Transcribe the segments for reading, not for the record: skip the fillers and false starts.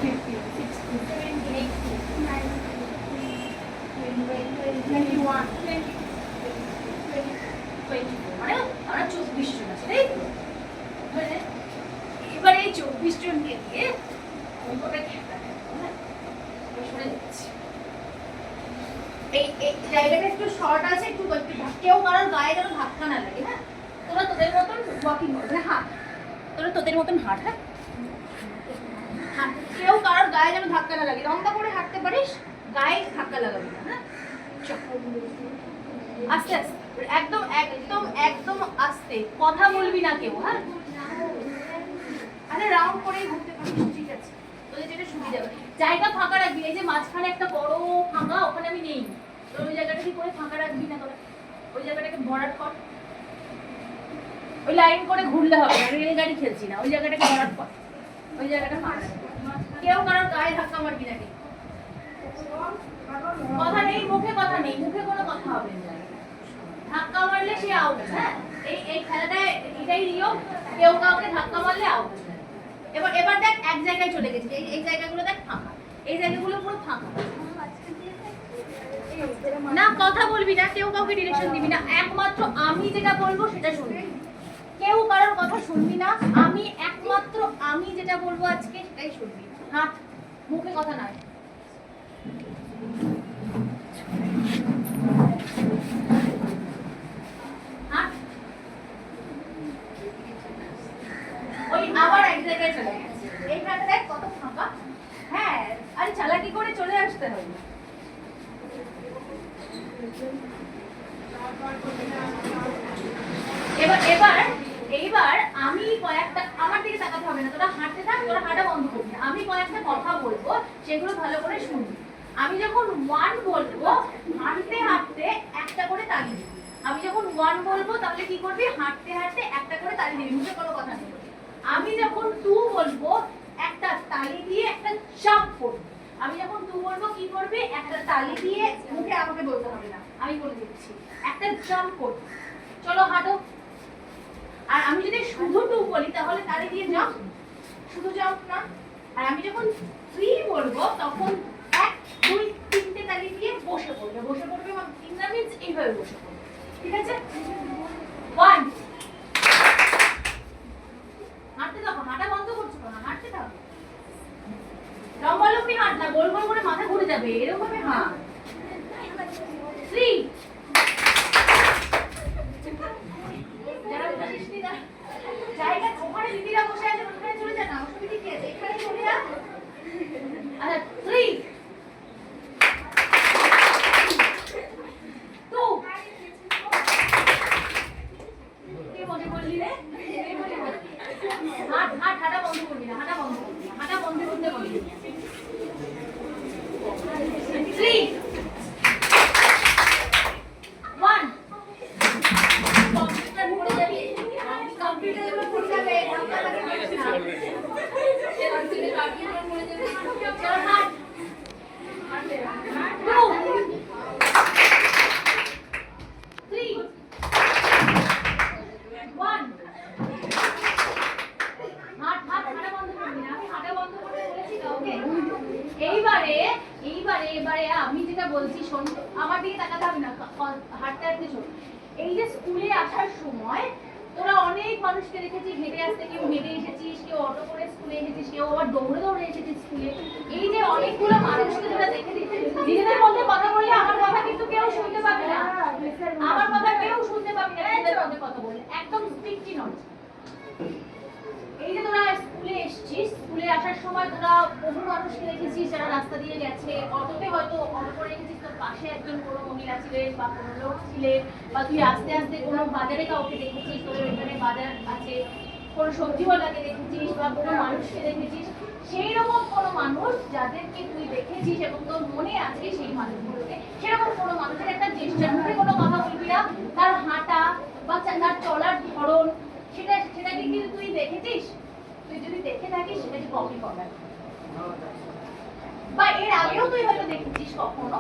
15, 16, 17, 18, 19, 20, 21, 22, 24 মানে আমরা 24 জন আছে তাই তো? মানে এবার এই 24 জনকে দিয়ে অঙ্কটা খেলা সরে যাচ্ছে। এই জায়গাটা একটু শর্ট আছে, একটু কেউ কারোর গায়ে যেন ধাক্কা না লাগে। হ্যাঁ, তোরা তোদের মতন ওয়াকিং করবে, হাঁট, তোরা তোদের মতন হাঁট। হ্যাঁ, কেউ কারোর গায়ে যেন ধাক্কা না লাগে, লম্বা করে হাঁটতে পারিস, গায়ে ধাক্কা লাগাবি না। হ্যাঁ, আস্তে আস্তে, একদম একদম একদম আস্তে, কথা বলবি না কেউ। হ্যাঁ, আরে রাউন্ড করেই ঘুরতে পারিস, ঠিক আছে, তোদের যেটা সুবিধা হবে। জায়গা ফাঁকা রাখবি, এই যে মাঝখানে একটা বড় ফাঁকা, ওখানে আমি নেই, তোর ওই জায়গাটা কি করে ফাঁকা রাখবি না, তোরা ওই জায়গাটাকে ভরাট কর। ওই লাইন করে ঘুরলে হবে না, রেলগাড়ি খেলছি না, ওই জায়গাটাকে ভরাট কর, ওই জায়গাটা ফাঁকা। কেউ কারোর গায়ে ধাক্কা মারবি না, কথা নেই, মুখে কথা নেই, মুখে কোনো কথা হবে না। ধাক্কা মারলে সে আউট। হ্যাঁ, এই খেলাটায় এটাই নিয়ম, কেউ কাউকে ধাক্কা মারলে আউট। এবার দেখ এক জায়গায় চলে গেছে, এই জায়গাগুলো দেখ ফাঁকা, এই জায়গাগুলো পুরো ফাঁকা। না কথা বলবি না, কেউ কাউকে ডিরেকশন দিবি না, একমাত্র আমি যেটা বলবো সেটা শুনবি, কেউ কারোর কথা শুনবি না, আমি একমাত্র আমি যেটা বলবো আজকে সেটাই শুনবি। হাত, মুখে কথা নয়। ওই আবার এক জায়গায় চলে গেছে, এইখানে দেখ কত ফাঁকা। হ্যাঁ, আরে চালাকি করে চলে আসতে হবে। এবার আমি কয়েকটা, আমার দিকে তাকাতে হবে না, তোরা হাঁটতে থাক, তোরা হাঁটা বন্ধ করবি না, আমি কয়েকটা কথা বলবো, সেগুলো ভালো করে শুনবি। আমি যখন 1 বলবো, হাঁটতে হাঁটতে একটা করে তালি দিবি। আমি যখন 1 বলবো তাহলে কি করবি, হাঁটতে হাঁটতে একটা করে তালি দিবি, মুখে কোনো কথা নেই। আমি যখন 2 বলবো, একটা তালি দিয়ে একটা চাপ করবি। আমি যখন 2 বলবো কি করবি, একটা তালি দিয়ে, মুখে আমাকে বলতে হবে না, আমি বলে দিচ্ছি, একটা জাম্প করবি। চলো হাঁটো। আর আমি যদি শুধু 2 বলি তাহলে তালি দিয়ে জাম্প, শুধু জাম্প না। আর আমি যখন 3 বলবো তখন 1 2 3টে তালি দিয়ে বসে পড়বে, বসে পড়বে মানে ইন দ্য মিনস এইভাবে বসে পড়বে, ঠিক আছে? 1 হাঁটতে থাকো, হাঁটা বন্ধ করছো না, হাঁটতে থাকো, লম্বালম্বি হাঁট না, গোল গোল করে মাথা ঘুরে যাবে, এরকম ভাবে হাঁট। 3 জায়গা ওখানে দিদিরা বসে আছে, ওখানে চলে যা না, অসুবিধা কি আছে, এখানে চলে যা। আচ্ছা 3 2 কে বসে বললি রে, হাঁট হাঁট, হাঁটা বন্ধ করবি না, হাঁটা বন্ধ করবি না, হাঁটা বন্ধ করতে বলবি। 3 1 কম্পিউটার পড়ে যাবে, কম্পিউটার পড়ে যাবে, ধাক্কা লাগে না, কম্পিউটার পড়ে যাবে। চল হাঁট, 2 3 1 হাঁট হাঁট, হাঁটা বন্ধ করবি না, আমি হাঁটা বন্ধ করতে বলেছি কাউকে। এইবারে আমি যেটা বলছি শোন, আমার দিকে তাকাতে হবে না, হাঁটতে হাঁটতে শোন। এই যে স্কুলে আসার সময় তোরা অনেক মানুষকে দেখেছিস হেঁটে আসতে, কেউ হেঁটে এসেছিস, কেউ অটো করে স্কুলে এসেছিস, কেউ আবার দৌড়ে দৌড়ে এসেছিস স্কুলে। এই যে অনেকগুলো মানুষকে তোরা দেখেছিস, নিজেদের মধ্যে কথা বললে আমার কথা কিন্তু কেউ শুনতে পাবে না, আমার কথা কেউ শুনতে পাবে না, নিজেদের মধ্যে কথা বললে একদম স্ট্রিক্টলি নয়। এই যে তোরা স্কুলে এসেছিস, স্কুলে আসার সময় তোরা বহু মানুষকে দেখেছিস যারা রাস্তা দিয়ে গেছে, অটোতে হয়তো অটো করে এসেছিস, তোর পাশে একজন কোনো মহিলা ছিলেন বা কোনো লোক ছিলেন, বা তুই আস্তে আস্তে কোনো বাজারে কাউকে দেখেছিস, তোদের এখানে বাজার আছে, কোনো সবজিওয়ালাকে দেখেছিস বা কোনো মানুষকে দেখেছিস, সেই রকম কোনো মানুষ যাদেরকে তুই দেখেছিস এবং তোর মনে আছে সেই মানুষগুলোকে, সেরকম কোনো মানুষের একটা জেস্টার, মুখে কোনো কথা বলবি না, তার হাঁটা বা তার চলার ধরন, সেটা কিন্তু তুই দেখেছিস, তুই যদি দেখে থাকিস সেটাকে কপি করবে, বা এর আগেও তুই হয়তো দেখেছিস কখনো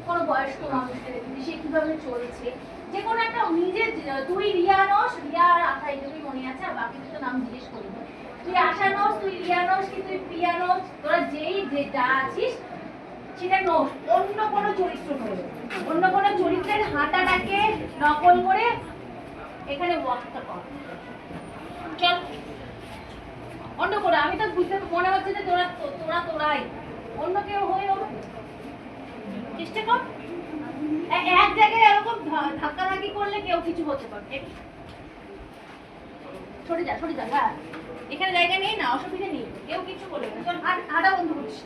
কোনো বয়স্ক মানুষকে দেখেছিস সে কিভাবে চলছে, যে কোনো একটা নিজে, তুই রিয়া নস, রিয়া আর আশা এইটুকুই মনে আছে, আর বাকি তো নাম জিজ্ঞেস করিনি, তুই আশা নস, তুই রিয়া নস, কি তুই প্রিয়া নস, তোরা যে স্কুলে যা আছিস সেটা অন্য কোনো চরিত্র নয়, অন্য কোনো চরিত্রের হাঁটাটাকে নকল করে এখানে ওয়াকটা কর। চল অন্য করে, আমি তো বুঝতে মনে হচ্ছে যে তোরাই অন্য কেউ হয়ে চেষ্টা কর। এক জায়গায় এরকম ধাক্কাধাক্কি করলে কেউ কিছু হতে পারবে। সরে যা, হ্যাঁ এখানে জায়গা নেই না, অসুবিধা নেই, কেউ কিছু করবে না। চল হাঁটা বন্ধ করছিস।